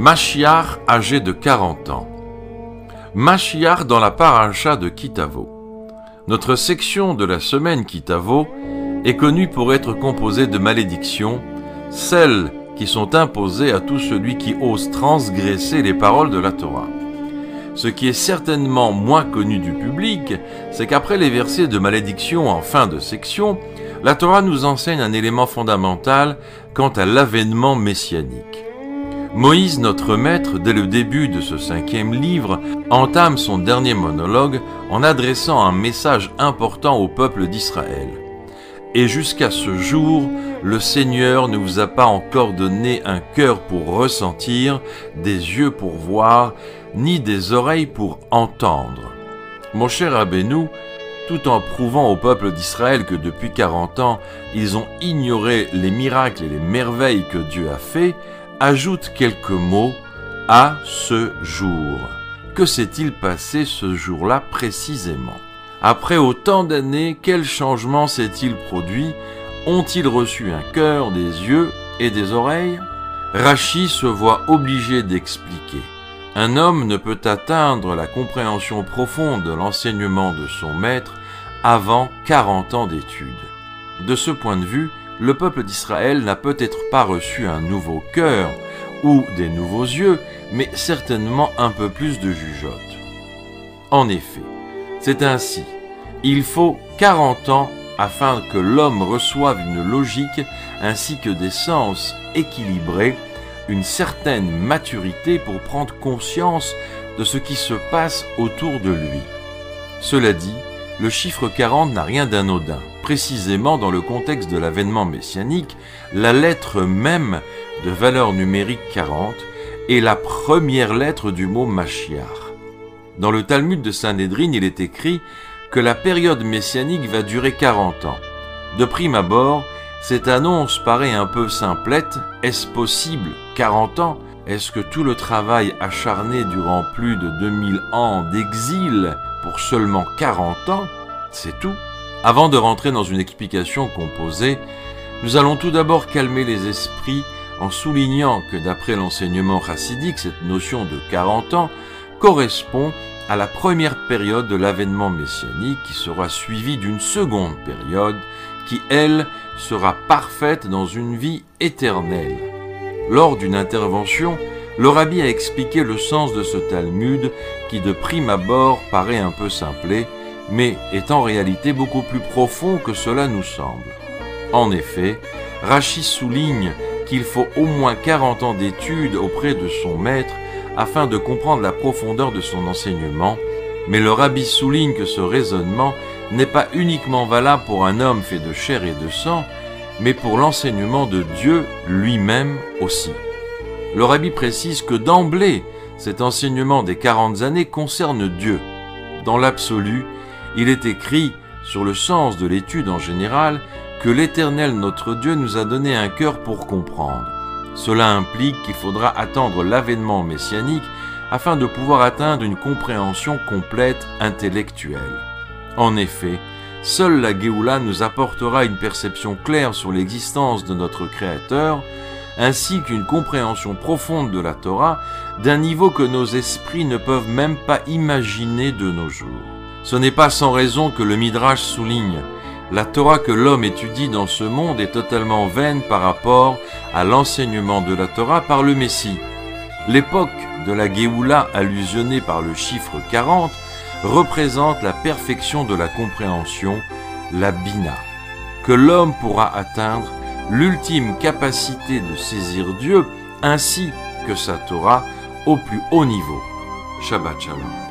Mashiach âgé de 40 ans. Mashiach dans la paracha de Kitavo. Notre section de la semaine Kitavo est connue pour être composée de malédictions, celles qui sont imposées à tout celui qui ose transgresser les paroles de la Torah. Ce qui est certainement moins connu du public, c'est qu'après les versets de malédiction en fin de section, la Torah nous enseigne un élément fondamental quant à l'avènement messianique. Moïse, notre maître, dès le début de ce 5e livre, entame son dernier monologue en adressant un message important au peuple d'Israël. Et jusqu'à ce jour, le Seigneur ne vous a pas encore donné un cœur pour ressentir, des yeux pour voir, ni des oreilles pour entendre. Mon cher Rabbeinu, tout en prouvant au peuple d'Israël que depuis 40 ans, ils ont ignoré les miracles et les merveilles que Dieu a fait, ajoute quelques mots « à ce jour ». Que s'est-il passé ce jour-là précisément? Après autant d'années, quel changement s'est-il produit? Ont-ils reçu un cœur, des yeux et des oreilles? Rachi se voit obligé d'expliquer. Un homme ne peut atteindre la compréhension profonde de l'enseignement de son maître avant 40 ans d'études. De ce point de vue, le peuple d'Israël n'a peut-être pas reçu un nouveau cœur ou des nouveaux yeux, mais certainement un peu plus de jugeote. En effet, c'est ainsi. Il faut 40 ans afin que l'homme reçoive une logique ainsi que des sens équilibrés, une certaine maturité pour prendre conscience de ce qui se passe autour de lui. Cela dit, le chiffre 40 n'a rien d'anodin. Précisément dans le contexte de l'avènement messianique, la lettre même de valeur numérique 40 est la première lettre du mot Mashiach. Dans le Talmud de Sanhédrin, il est écrit que la période messianique va durer 40 ans. De prime abord, cette annonce paraît un peu simplette. Est-ce possible 40 ans? Est-ce que tout le travail acharné durant plus de 2000 ans d'exil pour seulement 40 ans, c'est tout? Avant de rentrer dans une explication composée, nous allons tout d'abord calmer les esprits en soulignant que d'après l'enseignement chassidique, cette notion de 40 ans correspond à la première période de l'avènement messianique qui sera suivie d'une seconde période qui, elle, sera parfaite dans une vie éternelle. Lors d'une intervention, le rabbi a expliqué le sens de ce Talmud qui de prime abord paraît un peu simplé, mais est en réalité beaucoup plus profond que cela nous semble. En effet, Rachi souligne qu'il faut au moins 40 ans d'études auprès de son maître afin de comprendre la profondeur de son enseignement, mais le rabbi souligne que ce raisonnement n'est pas uniquement valable pour un homme fait de chair et de sang, mais pour l'enseignement de Dieu lui-même aussi. Le rabbi précise que d'emblée, cet enseignement des 40 années concerne Dieu. Dans l'absolu, il est écrit, sur le sens de l'étude en général, que l'Éternel notre Dieu nous a donné un cœur pour comprendre. Cela implique qu'il faudra attendre l'avènement messianique afin de pouvoir atteindre une compréhension complète intellectuelle. En effet, seule la Géoula nous apportera une perception claire sur l'existence de notre Créateur, ainsi qu'une compréhension profonde de la Torah d'un niveau que nos esprits ne peuvent même pas imaginer de nos jours. Ce n'est pas sans raison que le Midrash souligne « La Torah que l'homme étudie dans ce monde est totalement vaine par rapport à l'enseignement de la Torah par le Messie. » L'époque de la Géoula allusionnée par le chiffre 40 représente la perfection de la compréhension, la Bina, que l'homme pourra atteindre l'ultime capacité de saisir Dieu ainsi que sa Torah au plus haut niveau. Shabbat Shalom.